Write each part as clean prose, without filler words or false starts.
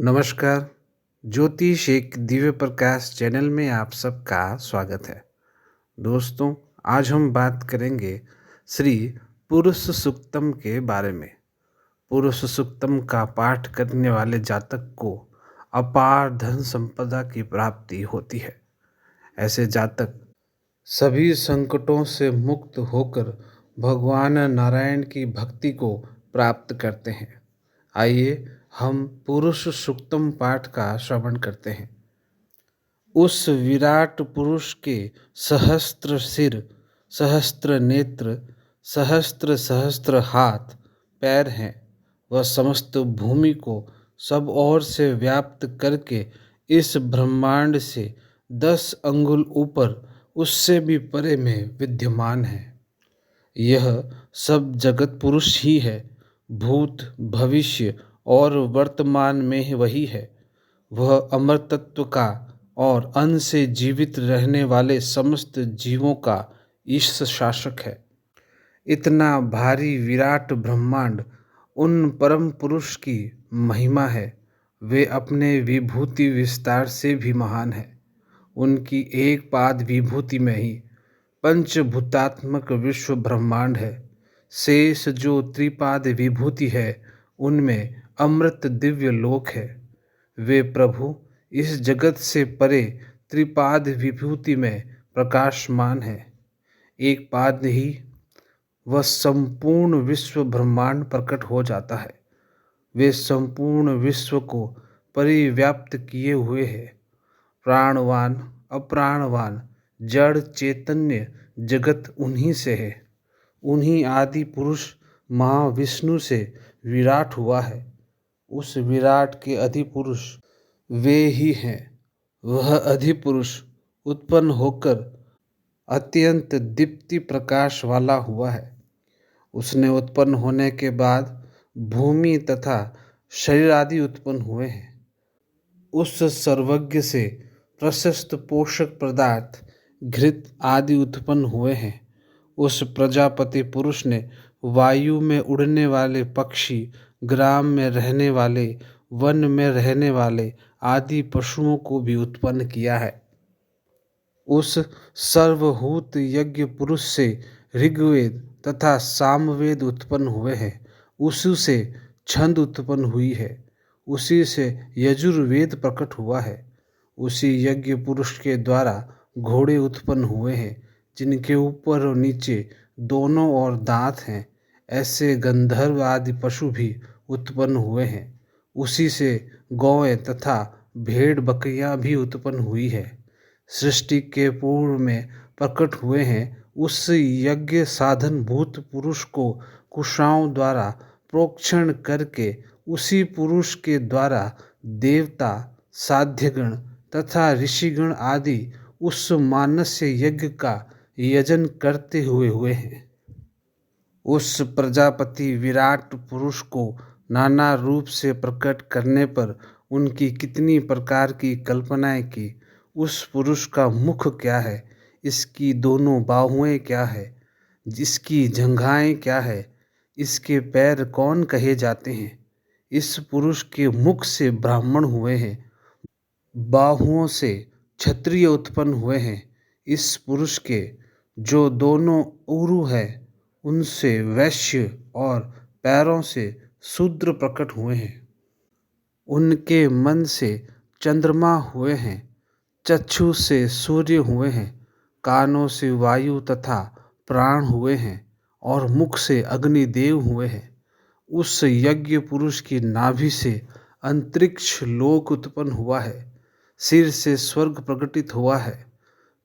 नमस्कार। ज्योतिष एक दिव्य प्रकाश चैनल में आप सबका स्वागत है। दोस्तों, आज हम बात करेंगे श्री पुरुष सूक्तम के बारे में। पुरुष सूक्तम का पाठ करने वाले जातक को अपार धन संपदा की प्राप्ति होती है। ऐसे जातक सभी संकटों से मुक्त होकर भगवान नारायण की भक्ति को प्राप्त करते हैं। आइए हम पुरुष सूक्तम पाठ का श्रवण करते हैं। उस विराट पुरुष के सहस्त्र सिर, सहस्त्र नेत्र, सहस्त्र सहस्त्र हाथ पैर हैं। वह समस्त भूमि को सब ओर से व्याप्त करके इस ब्रह्मांड से 10 अंगुल ऊपर, उससे भी परे में विद्यमान है। यह सब जगत पुरुष ही है। भूत, भविष्य और वर्तमान में वही है। वह अमर तत्व का और अन्न से जीवित रहने वाले समस्त जीवों का ईश शासक है। इतना भारी विराट ब्रह्मांड उन परम पुरुष की महिमा है। वे अपने विभूति विस्तार से भी महान है। उनकी एक पाद विभूति में ही पंचभूतात्मक विश्व ब्रह्मांड है। शेष जो त्रिपाद विभूति है, उनमें अमृत दिव्य लोक है। वे प्रभु इस जगत से परे त्रिपाद विभूति में प्रकाशमान है। एक पाद ही वह संपूर्ण विश्व ब्रह्मांड प्रकट हो जाता है। वे संपूर्ण विश्व को परिव्याप्त किए हुए हैं। प्राणवान, अप्राणवान, जड़ चैतन्य जगत उन्हीं से है। उन्हीं आदि पुरुष महाविष्णु से विराट हुआ है। उस विराट के अधिपुरुष वे ही हैं। वह अधिपुरुष उत्पन्न होकर अत्यंत दीप्ति प्रकाश वाला हुआ है। उसने उत्पन्न होने के बाद भूमि तथा शरीर आदि उत्पन्न हुए हैं। उस सर्वज्ञ से प्रशस्त पोषक पदार्थ घृत आदि उत्पन्न हुए हैं। उस प्रजापति पुरुष ने वायु में उड़ने वाले पक्षी, ग्राम में रहने वाले, वन में रहने वाले आदि पशुओं को भी उत्पन्न किया है। उस सर्वभूत यज्ञ पुरुष से ऋग्वेद तथा सामवेद उत्पन्न हुए हैं। उसी से छंद उत्पन्न हुई है। उसी से यजुर्वेद प्रकट हुआ है। उसी यज्ञ पुरुष के द्वारा घोड़े उत्पन्न हुए हैं, जिनके ऊपर और नीचे दोनों ओर दांत हैं। ऐसे गंधर्व आदि पशु भी उत्पन्न हुए हैं। उसी से गौएं तथा भेड़ बकरियां भी उत्पन्न हुई है। सृष्टि के पूर्व में प्रकट हुए हैं। उस यज्ञ साधन भूत पुरुष को कुशाओं द्वारा प्रोक्षण करके उसी पुरुष के द्वारा देवता, साध्यगण तथा ऋषिगण आदि उस मानस्य यज्ञ का यजन करते हुए हैं। उस प्रजापति विराट पुरुष को नाना रूप से प्रकट करने पर उनकी कितनी प्रकार की कल्पनाएं की। उस पुरुष का मुख क्या है, इसकी दोनों बाहुएं क्या है, जिसकी जंघाएं क्या है, इसके पैर कौन कहे जाते हैं। इस पुरुष के मुख से ब्राह्मण हुए हैं, बाहुओं से क्षत्रिय उत्पन्न हुए हैं। इस पुरुष के जो दोनों उरु है, उनसे वैश्य और पैरों से शूद्र प्रकट हुए हैं। उनके मन से चंद्रमा हुए हैं, चक्षु से सूर्य हुए हैं, कानों से वायु तथा प्राण हुए हैं और मुख से अग्निदेव हुए हैं। उस यज्ञ पुरुष की नाभि से अंतरिक्ष लोक उत्पन्न हुआ है। सिर से स्वर्ग प्रकटित हुआ है।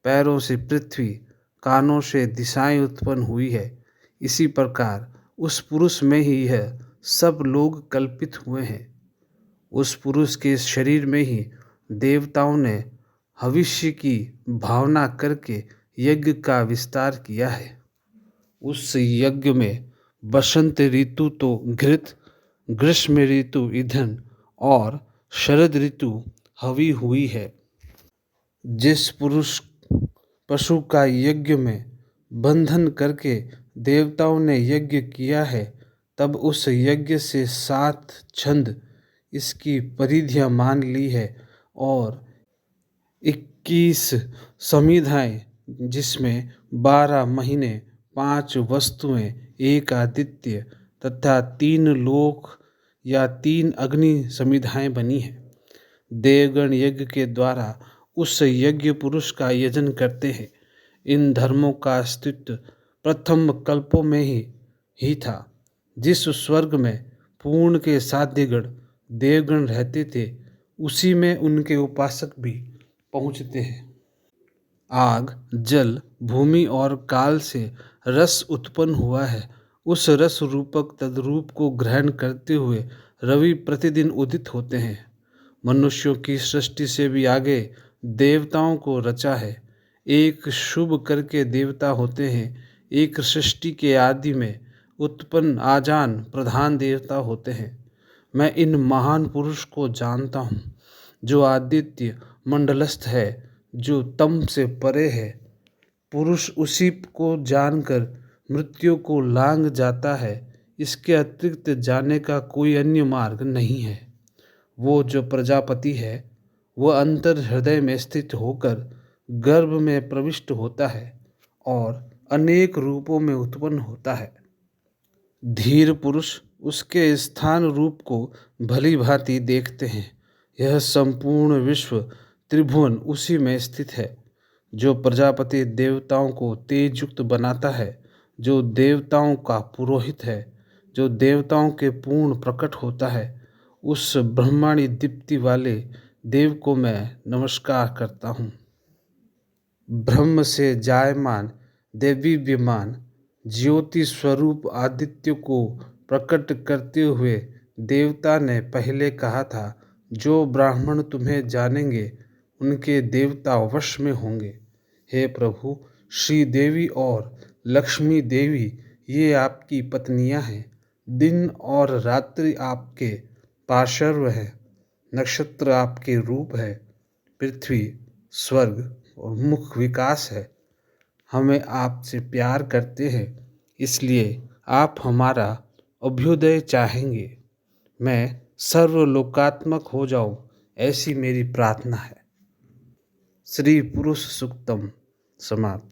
पैरों से पृथ्वी, कानों से दिशाएं उत्पन्न हुई है। इसी प्रकार उस पुरुष में ही यह सब लोग कल्पित हुए हैं। उस पुरुष के शरीर में ही देवताओं ने भविष्य की भावना करके यज्ञ का विस्तार किया है। उस यज्ञ में बसंत ऋतु तो घृत, ग्रीष्म ऋतु ईंधन और शरद ऋतु हवी हुई है। जिस पुरुष पशु का यज्ञ में बंधन करके देवताओं ने यज्ञ किया है, तब उस यज्ञ से 7 छंद इसकी परिधियाँ मान ली है और 21 संविधाएँ, जिसमें 12 महीने, 5 वस्तुएं, 1 आदित्य तथा 3 लोक या 3 अग्नि संविधाएँ बनी हैं। देवगण यज्ञ के द्वारा उस यज्ञ पुरुष का यजन करते हैं। इन धर्मों का अस्तित्व प्रथम कल्पों में ही था। जिस स्वर्ग में पूर्ण के साध्यगण देवगण रहते थे, उसी में उनके उपासक भी पहुँचते हैं। आग, जल, भूमि और काल से रस उत्पन्न हुआ है। उस रस रूपक तद्रूप को ग्रहण करते हुए रवि प्रतिदिन उदित होते हैं। मनुष्यों की सृष्टि से भी आगे देवताओं को रचा है। एक शुभ करके देवता होते हैं, एक सृष्टि के आदि में उत्पन्न आजान प्रधान देवता होते हैं। मैं इन महान पुरुष को जानता हूँ, जो आदित्य मंडलस्थ है, जो तम से परे है। पुरुष उसी को जानकर मृत्यु को लांघ जाता है। इसके अतिरिक्त जाने का कोई अन्य मार्ग नहीं है। वो जो प्रजापति है, वह अंतर हृदय में स्थित होकर गर्भ में प्रविष्ट होता है और अनेक रूपों में उत्पन्न होता है। धीर पुरुष उसके स्थान रूप को भली भांति देखते हैं। यह संपूर्ण विश्व त्रिभुवन उसी में स्थित है। जो प्रजापति देवताओं को तेज युक्त बनाता है, जो देवताओं का पुरोहित है, जो देवताओं के पूर्ण प्रकट होता है, उस ब्रह्मांडी दीप्ति वाले देव को मैं नमस्कार करता हूँ। ब्रह्म से जायमान देवी विमान ज्योति स्वरूप आदित्य को प्रकट करते हुए देवता ने पहले कहा था, जो ब्राह्मण तुम्हें जानेंगे उनके देवता वश में होंगे। हे प्रभु, श्री देवी और लक्ष्मी देवी ये आपकी पत्नियां हैं। दिन और रात्रि आपके पार्श्व है, नक्षत्र आपके रूप है, पृथ्वी, स्वर्ग और मुख विकास है। हमें आपसे प्यार करते हैं, इसलिए आप हमारा अभ्युदय चाहेंगे। मैं सर्वलोकात्मक हो जाऊं, ऐसी मेरी प्रार्थना है। श्री पुरुष सूक्तम समाप्त।